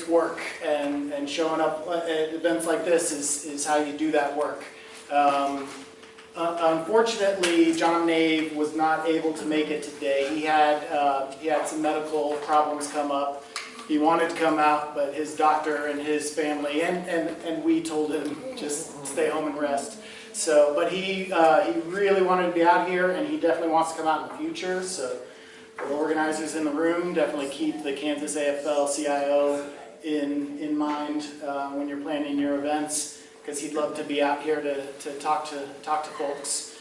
takes work, and showing up at events like this is how you do that work. Unfortunately, John Nave was not able to make it today. He had some medical problems come up. He wanted to come out, but his doctor and his family and we told him just stay home and rest. So, but he really wanted to be out here, and he definitely wants to come out in the future. So, for the organizers in the room, definitely keep the Kansas AFL-CIO in mind when you're planning your events, because he'd love to be out here to talk to folks.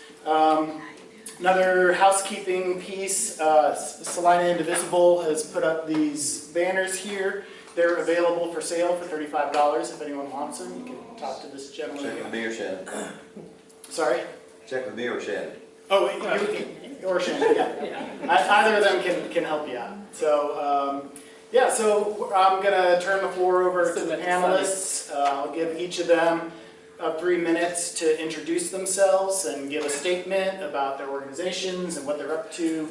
Another housekeeping piece, Salina Indivisible has put up these banners here. They're available for sale for $35 if anyone wants them. You can talk to this gentleman. Check with me or Shannon. Sorry? Check with me or Shannon. Oh, or Shannon, yeah. Either of them can help you out. So, yeah, so I'm going to turn the floor over to the panelists. I'll give each of them 3 minutes to introduce themselves and give a statement about their organizations and what they're up to,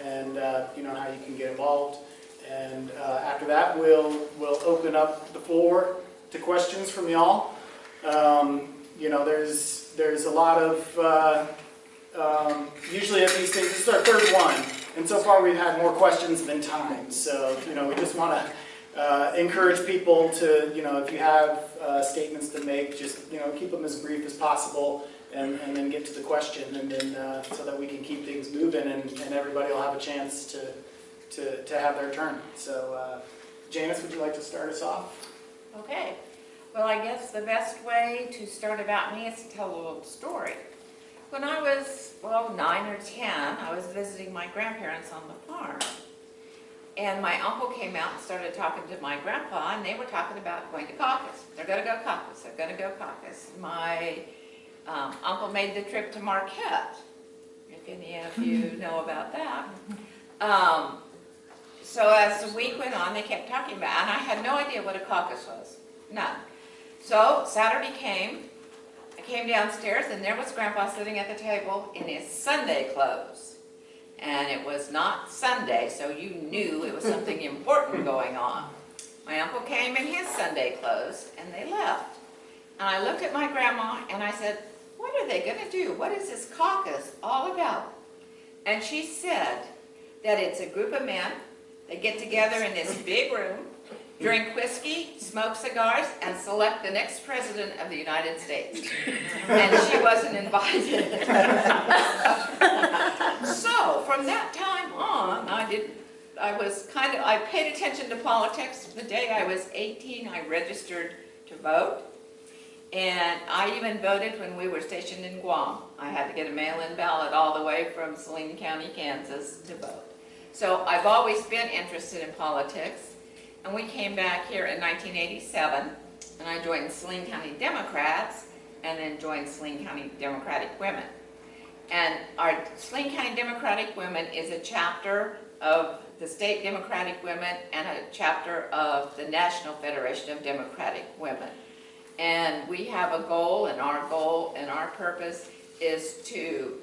and you know, how you can get involved. And after that, we'll open up the floor to questions from y'all. You know, there's a lot of usually at these things, this is our third one, and so far we've had more questions than time. So you know, we just want to encourage people to, you know, if you have statements to make, just, you know, keep them as brief as possible, and then get to the question, and then so that we can keep things moving, and everybody will have a chance to have their turn. So Janice, would you like to start us off? Okay. Well, I guess the best way to start about me is to tell a little story. When I was, well, 9 or 10, I was visiting my grandparents on the farm. And my uncle came out and started talking to my grandpa, and they were talking about going to caucus. They're going to go caucus. They're going to go caucus. My uncle made the trip to Marquette, if any of you know about that. So as the week went on, they kept talking about it, and I had no idea what a caucus was. None. So Saturday came. I came downstairs, and there was Grandpa sitting at the table in his Sunday clothes. And it was not Sunday, so you knew it was something important going on. My uncle came in his Sunday clothes, and they left. And I looked at my grandma, and I said, what are they going to do? What is this caucus all about? And she said that it's a group of men that get together in this big room, drink whiskey, smoke cigars, and select the next president of the United States. And she wasn't invited. So from that time on, I paid attention to politics. The day I was 18, I registered to vote. And I even voted when we were stationed in Guam. I had to get a mail-in ballot all the way from Saline County, Kansas to vote. So I've always been interested in politics. And we came back here in 1987, and I joined Saline County Democrats, and then joined Saline County Democratic Women. And our Saline County Democratic Women is a chapter of the State Democratic Women and a chapter of the National Federation of Democratic Women. And we have a goal and our purpose is to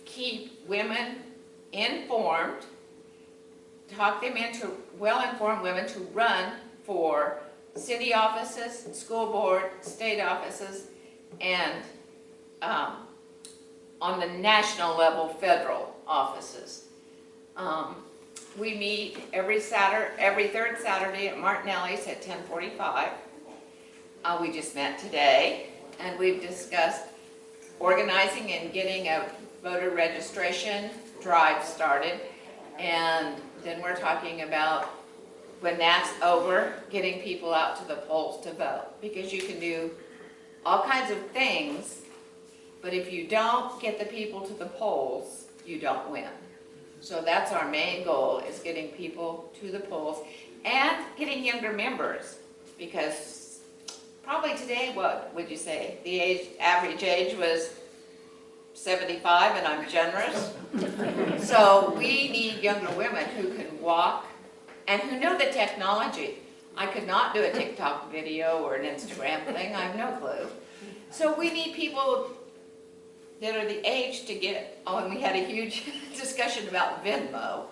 keep women informed, talk them into well-informed women to run for city offices, school board, state offices, and on the national level, federal offices. We meet every third Saturday at Martinelli's at 10:45. We just met today, and we've discussed organizing and getting a voter registration drive started, and then we're talking about, when that's over, getting people out to the polls to vote, because you can do all kinds of things, but if you don't get the people to the polls, you don't win. So that's our main goal, is getting people to the polls and getting younger members, because probably today, what would you say? The average age was 75, and I'm generous. So we need younger women who can walk and who know the technology. I could not do a TikTok video or an Instagram thing. I have no clue. So we need people that are the age to get, oh, and we had a huge discussion about Venmo.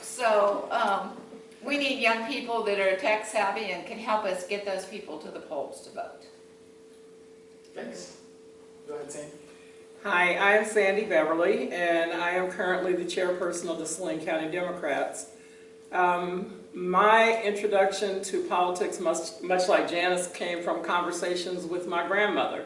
So We need young people that are tech savvy and can help us get those people to the polls to vote. Thanks. Go ahead, Sandy. Hi, I am Sandy Beverly, and I am currently the chairperson of the Saline County Democrats. My introduction to politics, much like Janice, came from conversations with my grandmother.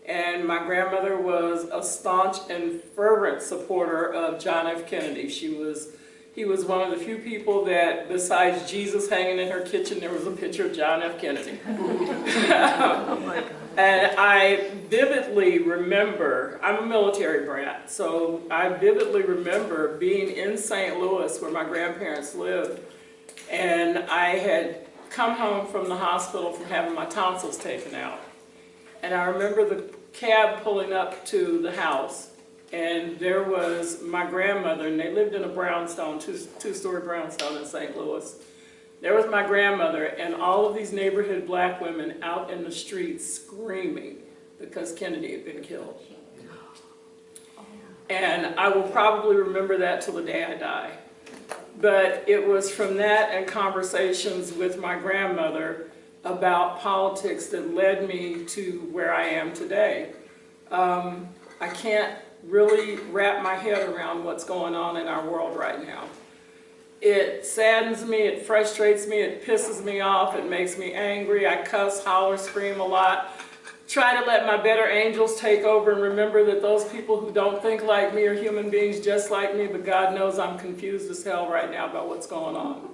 And my grandmother was a staunch and fervent supporter of John F. Kennedy. He was one of the few people that, besides Jesus hanging in her kitchen, there was a picture of John F. Kennedy. Oh my God. And I vividly remember, I'm a military brat, so I vividly remember being in St. Louis where my grandparents lived, and I had come home from the hospital from having my tonsils taken out. And I remember the cab pulling up to the house, and there was my grandmother, and they lived in a brownstone, two-story brownstone in St. Louis. There was my grandmother and all of these neighborhood black women out in the streets screaming because Kennedy had been killed. And I will probably remember that till the day I die. But it was from that and conversations with my grandmother about politics that led me to where I am today. I can't really wrap my head around what's going on in our world right now. It saddens me, it frustrates me, it pisses me off, it makes me angry. I cuss, holler, scream a lot. Try to let my better angels take over and remember that those people who don't think like me are human beings just like me, but God knows I'm confused as hell right now about what's going on.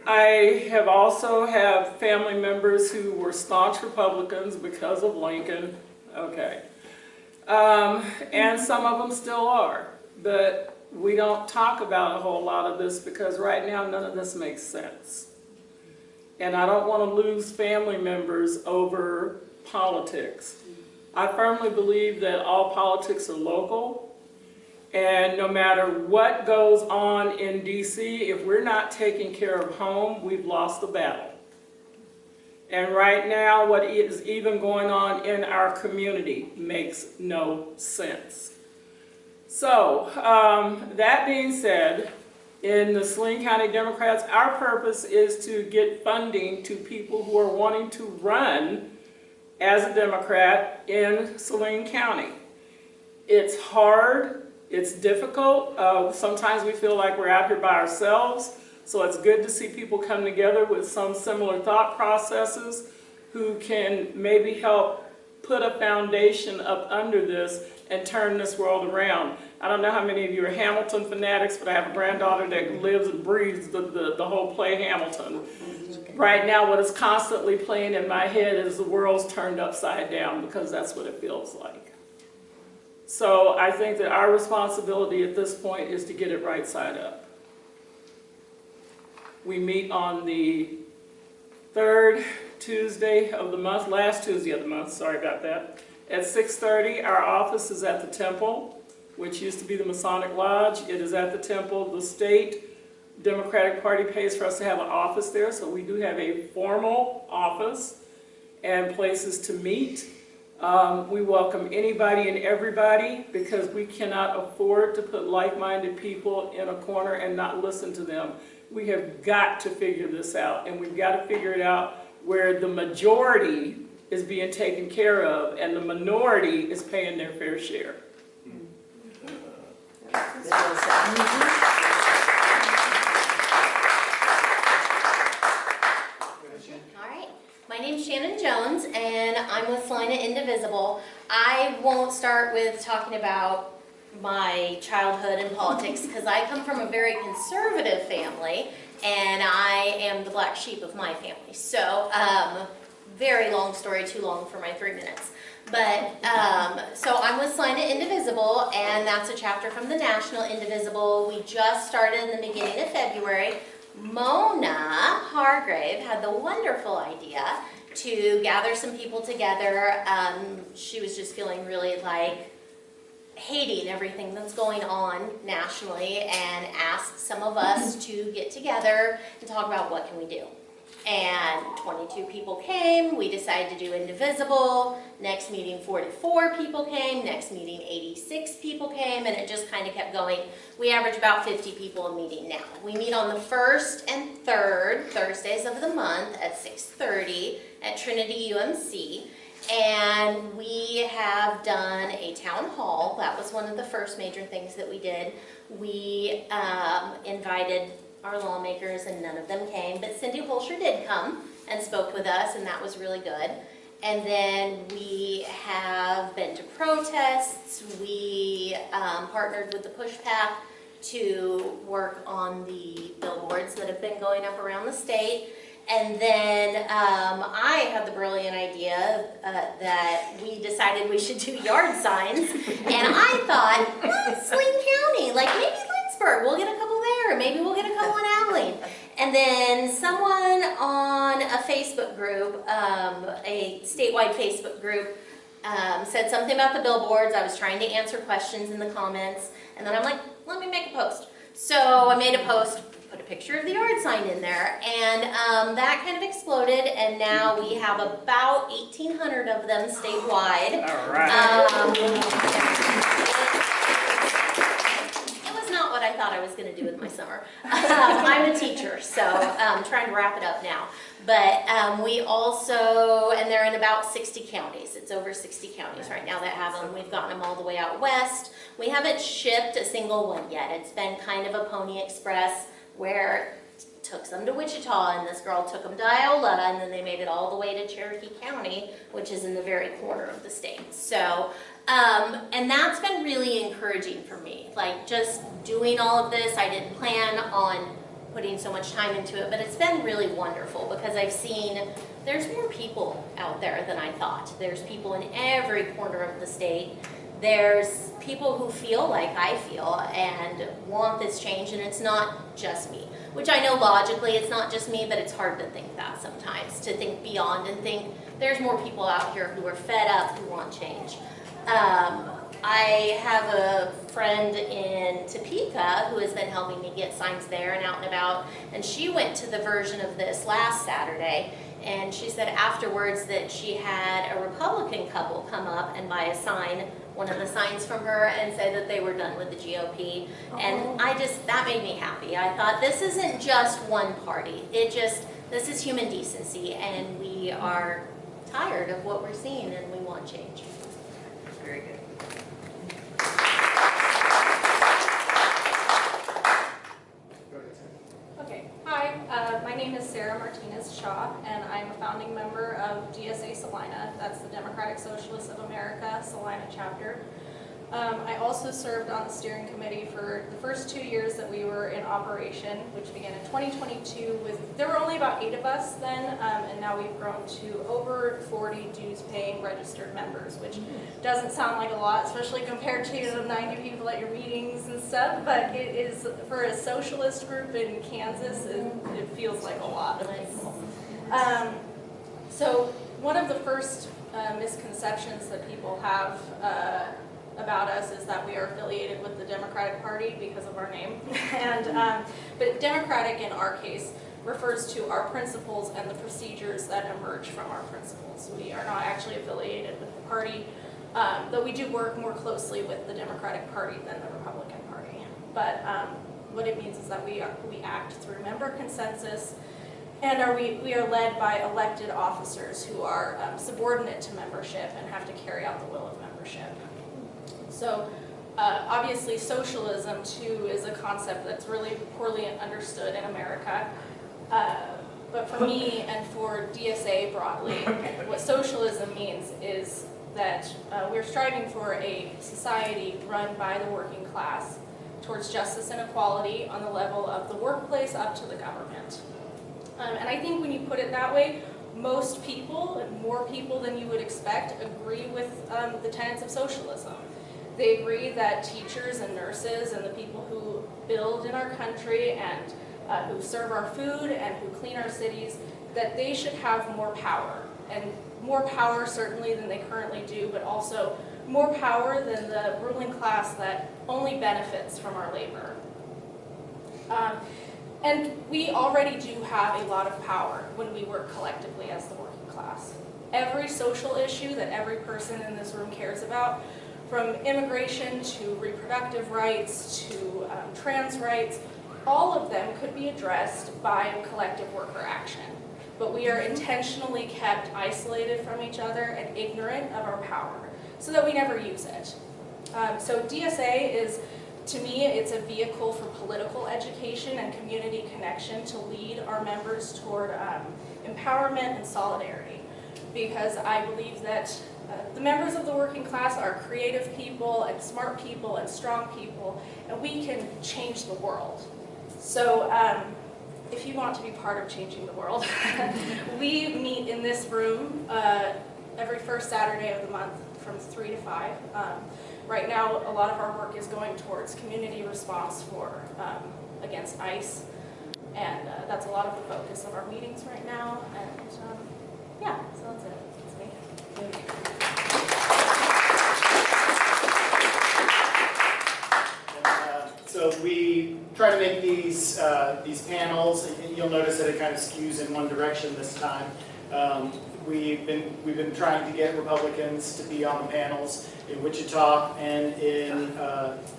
I have also have family members who were staunch Republicans because of Lincoln, okay. And some of them still are, but we don't talk about a whole lot of this because right now none of this makes sense. And I don't want to lose family members over politics. I firmly believe that all politics are local, and no matter what goes on in DC, if we're not taking care of home, we've lost the battle. And right now, what is even going on in our community makes no sense. So, that being said, in the Saline County Democrats, our purpose is to get funding to people who are wanting to run as a Democrat in Saline County. It's hard, it's difficult. Sometimes we feel like we're out here by ourselves. So it's good to see people come together with some similar thought processes who can maybe help put a foundation up under this and turn this world around. I don't know how many of you are Hamilton fanatics, but I have a granddaughter that lives and breathes the whole play Hamilton. Right now, what is constantly playing in my head is the world's turned upside down, because that's what it feels like. So I think that our responsibility at this point is to get it right side up. We meet on the third Tuesday of the month, last Tuesday of the month, sorry about that, at 6:30. Our office is at the Temple, which used to be the Masonic Lodge. It is at the Temple. The state Democratic Party pays for us to have an office there, so we do have a formal office and places to meet. We welcome anybody and everybody because we cannot afford to put like-minded people in a corner and not listen to them. We have got to figure this out, and we've got to figure it out where the majority is being taken care of and the minority is paying their fair share. All right, my name's Shannon Jones, and I'm with Salina Indivisible. I won't start with talking about my childhood in politics because I come from a very conservative family, and I am the black sheep of my family. So, very long story, too long for my 3 minutes. But, so I'm with Salina Indivisible, and that's a chapter from the National Indivisible. We just started in the beginning of February. Mona Hargrave had the wonderful idea to gather some people together. She was just feeling really like hating everything that's going on nationally and asked some of us to get together and talk about what can we do. And 22 people came. We decided to do Indivisible. Next meeting, 44 people came. Next meeting, 86 people came, and it just kind of kept going. We average about 50 people a meeting now. We meet on the 1st and 3rd Thursdays of the month at 6:30 at Trinity UMC. And we have done a town hall. That was one of the first major things that we did. We invited our lawmakers, and none of them came, but Cindy Holscher did come and spoke with us, and that was really good. And then we have been to protests. We partnered with the Push Pack to work on the billboards that have been going up around the state. And then I had the brilliant idea that we decided we should do yard signs. And I thought, well, Saline County, like maybe Lynchburg, we'll get a couple there, maybe we'll get a couple in Abilene. And then someone on a Facebook group, a statewide Facebook group, said something about the billboards. I was trying to answer questions in the comments. And then I'm like, let me make a post. So I made a post, put a picture of the yard sign in there, and that kind of exploded, and now we have about 1,800 of them statewide. All right. It was not what I thought I was going to do with my summer. I'm a teacher, so I'm trying to wrap it up now. But we also, and they're in about 60 counties. It's over 60 counties right now that have them. We've gotten them all the way out west. We haven't shipped a single one yet. It's been kind of a Pony Express where it took them to Wichita, and this girl took them to Iola, and then they made it all the way to Cherokee County, which is in the very corner of the state. So, and that's been really encouraging for me. Like, just doing all of this, I didn't plan on putting so much time into it, but it's been really wonderful because I've seen there's more people out there than I thought. There's people in every corner of the state. There's people who feel like I feel and want this change, and it's not just me. Which I know logically it's not just me, but it's hard to think that sometimes, to think beyond and think there's more people out here who are fed up, who want change. I have a friend in Topeka who has been helping me get signs there and out and about, and she went to the version of this last Saturday, and she said afterwards that she had a Republican couple come up and buy a sign, one of the signs from her, and say that they were done with the GOP. And that made me happy. I thought, this isn't just one party. This is human decency, and we are tired of what we're seeing, and we want change. Very good. Okay, hi, my name is Sarah Martinez-Shaw, and I'm a founding member of DSA Salina. That's the Democratic Socialists of America Salina chapter. I also served on the steering committee for the first 2 years that we were in operation, which began in 2022 there were only about 8 of us then, and now we've grown to over 40 dues-paying registered members, which doesn't sound like a lot, especially compared to the 90 people at your meetings and stuff, but it is, for a socialist group in Kansas, it feels like a lot of people. So one of the first misconceptions that people have about us is that we are affiliated with the Democratic Party because of our name. But Democratic in our case refers to our principles and the procedures that emerge from our principles. We are not actually affiliated with the party, though we do work more closely with the Democratic Party than the Republican Party. But what it means is that we act through member consensus, and we are led by elected officers who are subordinate to membership and have to carry out the will of membership. So obviously socialism too is a concept that's really poorly understood in America. But for me and for DSA broadly, what socialism means is that we're striving for a society run by the working class towards justice and equality on the level of the workplace up to the government. And I think when you put it that way, most people, more people than you would expect, agree with the tenets of socialism. They agree that teachers and nurses and the people who build in our country and who serve our food and who clean our cities, that they should have more power. And more power certainly than they currently do, but also more power than the ruling class that only benefits from our labor. And we already do have a lot of power when we work collectively as the working class. Every social issue that every person in this room cares about, from immigration to reproductive rights to trans rights, all of them could be addressed by collective worker action. But we are intentionally kept isolated from each other and ignorant of our power so that we never use it. So DSA is, to me, it's a vehicle for political education and community connection to lead our members toward empowerment and solidarity. Because I believe that the members of the working class are creative people and smart people and strong people, and we can change the world. So if you want to be part of changing the world, we meet in this room every first Saturday of the month from 3 to 5. Right now, a lot of our work is going towards community response for against ICE, and that's a lot of the focus of our meetings right now. And yeah, so that's it. That's me. Thank you. So we try to make these panels. You'll notice that it kind of skews in one direction this time. We've been trying to get Republicans to be on the panels in Wichita and in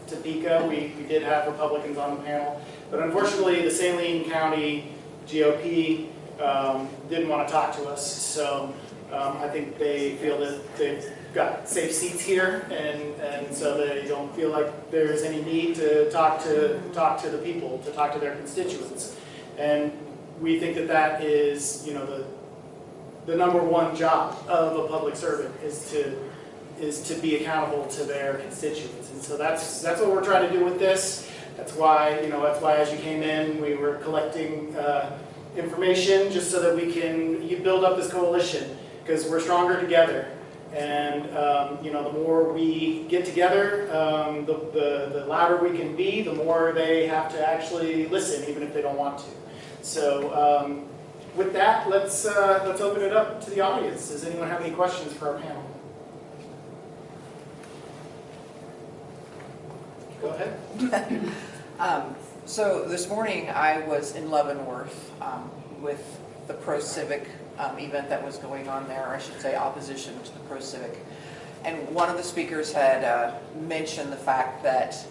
Topeka. We did have Republicans on the panel, but unfortunately the Saline County GOP didn't want to talk to us. So I think they feel that they've got safe seats here, and so they don't feel like there's any need to talk to the people, to talk to their constituents. And we think that that is, you know, the number one job of a public servant is to be accountable to their constituents. And so that's what we're trying to do with this. That's why as you came in, we were collecting information just so that we can build up this coalition, because we're stronger together. And the more we get together, the louder we can be, the more they have to actually listen, even if they don't want to. So with that, let's open it up to the audience. Does anyone have any questions for our panel? Go ahead. So this morning I was in Leavenworth with the pro-civic event that was going on there, or I should say opposition to the pro-civic. And one of the speakers had mentioned the fact that,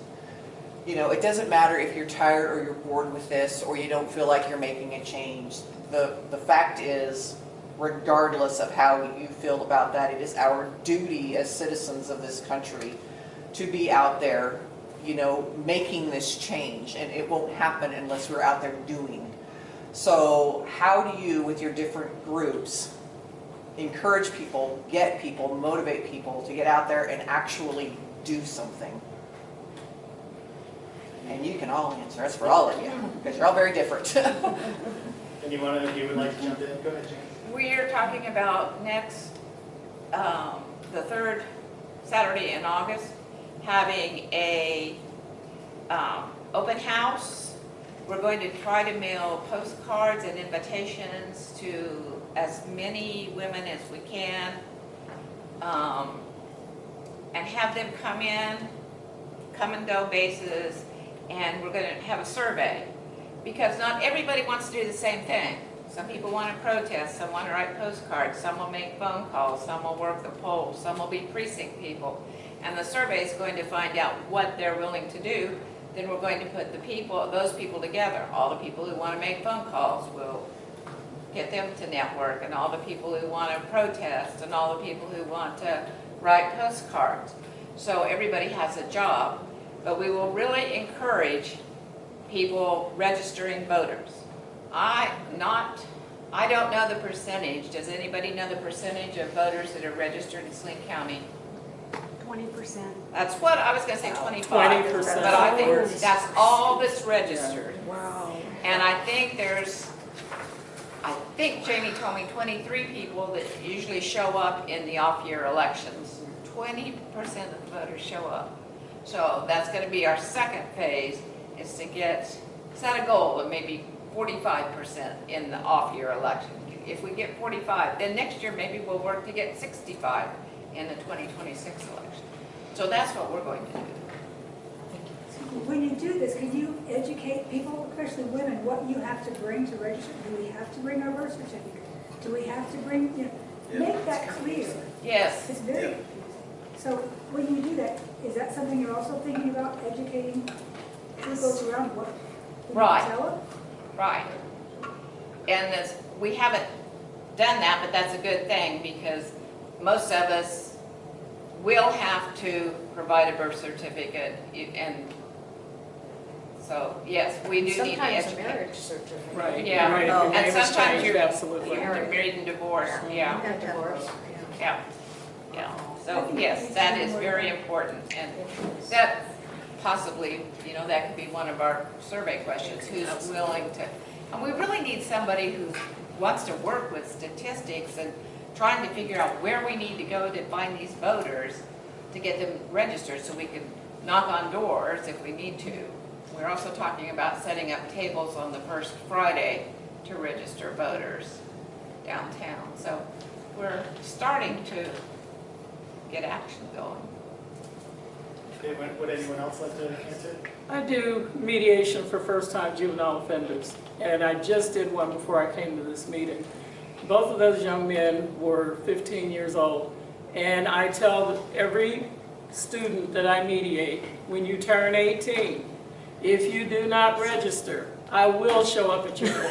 you know, it doesn't matter if you're tired or you're bored with this or you don't feel like you're making a change. The fact is, regardless of how you feel about that, it is our duty as citizens of this country to be out there, you know, making this change. And it won't happen unless we're out there doing. So how do you, with your different groups, encourage people, get people, motivate people to get out there and actually do something? And you can all answer. That's for all of you, because you're all very different. And you would like to jump in? Go ahead, Janice. We are talking about next, the third Saturday in August, having a open house. We're going to try to mail postcards and invitations to as many women as we can, and have them come and go basis, and we're going to have a survey, because not everybody wants to do the same thing. Some people want to protest, some want to write postcards, some will make phone calls, some will work the polls, some will be precinct people, and the survey is going to find out what they're willing to do. Then we're going to put those people together. All the people who want to make phone calls, we'll get them to network, and all the people who want to protest, and all the people who want to write postcards. So everybody has a job, but we will really encourage people registering voters. I don't know the percentage. Does anybody know the percentage of voters that are registered in Saline County? 20%. That's what I was going to say, 25. 20%. But I think that's all that's registered. Wow. And I think Jamie told me 23 people that usually show up in the off-year elections. 20% of the voters show up. So that's going to be our second phase, is to set a goal of maybe 45% in the off-year election. If we get 45, then next year maybe we'll work to get 65 in the 2026 election. So that's what we're going to do. when you do this, can you educate people, especially women, what you have to bring to register? Do we have to bring our birth certificate? Do we have to bring, make that clear? Yes, It's very confusing. So when you do that, is that something you're also thinking about, educating who goes around what? Can you Right. tell them? right. And we haven't done that, but that's a good thing because most of us will have to provide a birth certificate and so, yes, we do need to Sometimes a educate. marriage certificate. Right. Yeah. Right, if your And name is sometimes changed, you're- absolutely. You're married and divorced, yeah, And divorce. yeah, yeah. So, yes, that is very important and that possibly, that could be one of our survey questions, who's willing to, and we really need somebody who wants to work with statistics and trying to figure out where we need to go to find these voters to get them registered so we can knock on doors if we need to. We're also talking about setting up tables on the first Friday to register voters downtown. So we're starting to get action going. Okay, would anyone else like to answer? I do mediation for first-time juvenile offenders, and I just did one before I came to this meeting. Both of those young men were 15 years old, and I tell every student that I mediate, when you turn 18, if you do not register, I will show up at your door.